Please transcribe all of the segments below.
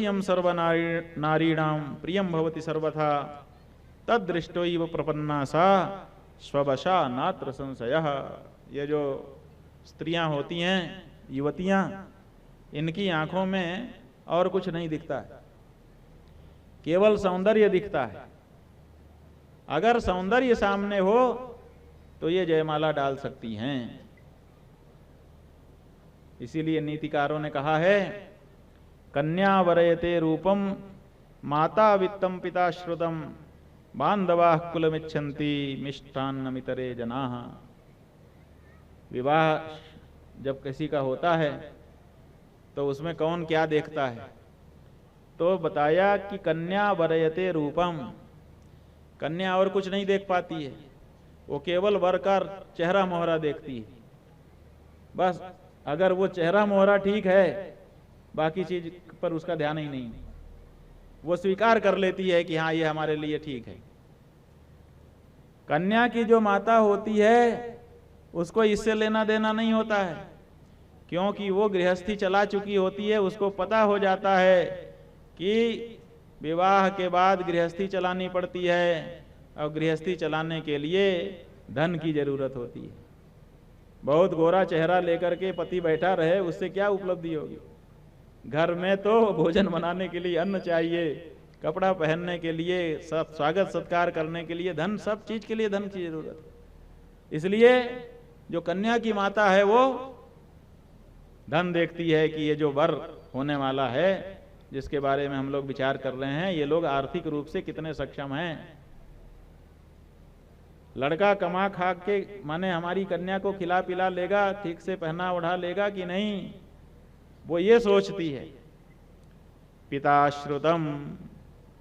यम सर्वनारीणां प्रियम भवति सर्वथा तदृष्टो इव प्रपन्ना सा स्ववशा नात्र संशयः। ये जो स्त्रियां होती हैं, युवतियां, इनकी आंखों में और कुछ नहीं दिखता है, केवल सौंदर्य दिखता है। अगर सौंदर्य सामने हो तो ये जयमाला डाल सकती हैं। इसीलिए नीतिकारों ने कहा है, कन्या वरयते रूपम माता वित्तम पिता श्रुतम बांधवाः कुलमिच्छन्ति मिष्टान्नमितरे जनाः। विवाह जब किसी का होता है तो उसमें कौन क्या देखता है, तो बताया कि कन्या वरयते रूपम, कन्या और कुछ नहीं देख पाती है, वो केवल वर का चेहरा मोहरा देखती है। बस अगर वो चेहरा मोहरा ठीक है, बाकी चीज पर उसका ध्यान ही नहीं, वो स्वीकार कर लेती है कि हाँ ये हमारे लिए ठीक है। कन्या की जो माता होती है उसको इससे लेना देना नहीं होता है, क्योंकि वो गृहस्थी चला चुकी होती है। उसको पता हो जाता है कि विवाह के बाद गृहस्थी चलानी पड़ती है, और गृहस्थी चलाने के लिए धन की जरूरत होती है। बहुत गोरा चेहरा लेकर के पति बैठा रहे, उससे क्या उपलब्धि होगी। घर में तो भोजन बनाने के लिए अन्न चाहिए, कपड़ा पहनने के लिए, स्वागत सत्कार करने के लिए धन, सब चीज के लिए धन की जरूरत है। इसलिए जो कन्या की माता है वो धन देखती है कि ये जो वर होने वाला है, जिसके बारे में हम लोग विचार कर रहे हैं, ये लोग आर्थिक रूप से कितने सक्षम हैं। लड़का कमा खा के माने हमारी कन्या को खिला पिला लेगा, ठीक से पहना ओढ़ा लेगा कि नहीं, वो ये सोचती है। पिता श्रुतम,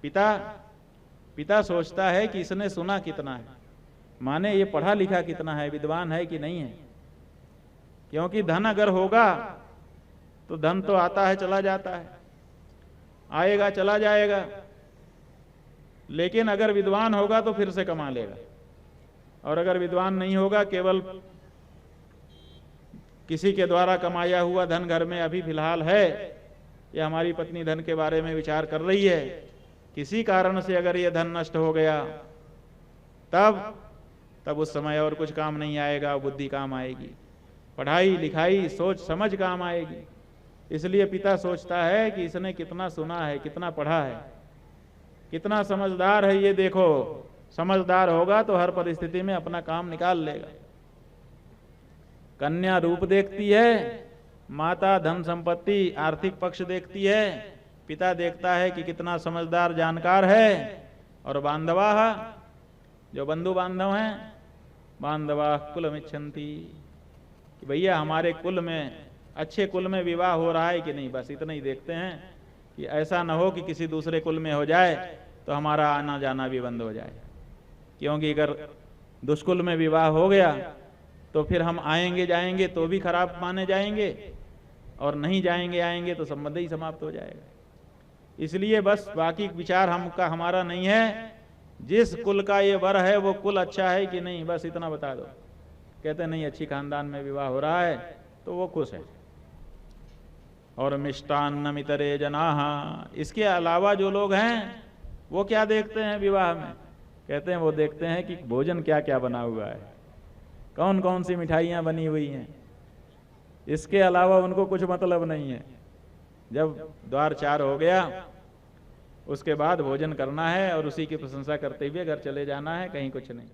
पिता सोचता है कि इसने सुना कितना है, माने ये पढ़ा लिखा कितना है, विद्वान है कि नहीं है। क्योंकि धन अगर होगा तो धन तो आता है चला जाता है, आएगा चला जाएगा, लेकिन अगर विद्वान होगा तो फिर से कमा लेगा। और अगर विद्वान नहीं होगा, केवल किसी के द्वारा कमाया हुआ धन घर में अभी फिलहाल है, या हमारी पत्नी धन के बारे में विचार कर रही है, किसी कारण से अगर ये धन नष्ट हो गया तब उस समय और कुछ काम नहीं आएगा, बुद्धि काम आएगी, पढ़ाई लिखाई सोच समझ काम आएगी। इसलिए पिता सोचता है कि इसने कितना सुना है, कितना पढ़ा है, कितना समझदार है, ये देखो। समझदार होगा तो हर परिस्थिति में अपना काम निकाल लेगा। कन्या रूप देखती है, माता धन संपत्ति आर्थिक पक्ष देखती है, पिता देखता है कि कितना समझदार जानकार है। और बांधवा, जो बंधु बांधव हैं, बांधवा कुलमिच्छन्ति, कि भैया हमारे कुल में, अच्छे कुल में विवाह हो रहा है कि नहीं, बस इतना ही देखते हैं कि ऐसा न हो कि किसी दूसरे कुल में हो जाए तो हमारा आना जाना भी बंद हो जाए। क्योंकि अगर दुष्कुल में विवाह हो गया तो फिर हम आएंगे जाएंगे तो भी खराब माने जाएंगे, और नहीं जाएंगे आएंगे तो संबंध ही समाप्त हो जाएगा। इसलिए बस बाकी विचार हमारा नहीं है, जिस कुल का ये वर है वो कुल अच्छा है कि नहीं, बस इतना बता दो। कहते नहीं, अच्छी खानदान में विवाह हो रहा है तो वो खुश है। और मिष्टान्नमितरे जनाः, इसके अलावा जो लोग हैं वो क्या देखते हैं विवाह में, कहते हैं वो देखते हैं कि भोजन क्या क्या बना हुआ है, कौन कौन सी मिठाइयाँ बनी हुई हैं। इसके अलावा उनको कुछ मतलब नहीं है। जब द्वार चार हो गया उसके बाद भोजन करना है और उसी की प्रशंसा करते हुए घर चले जाना है, कहीं कुछ नहीं।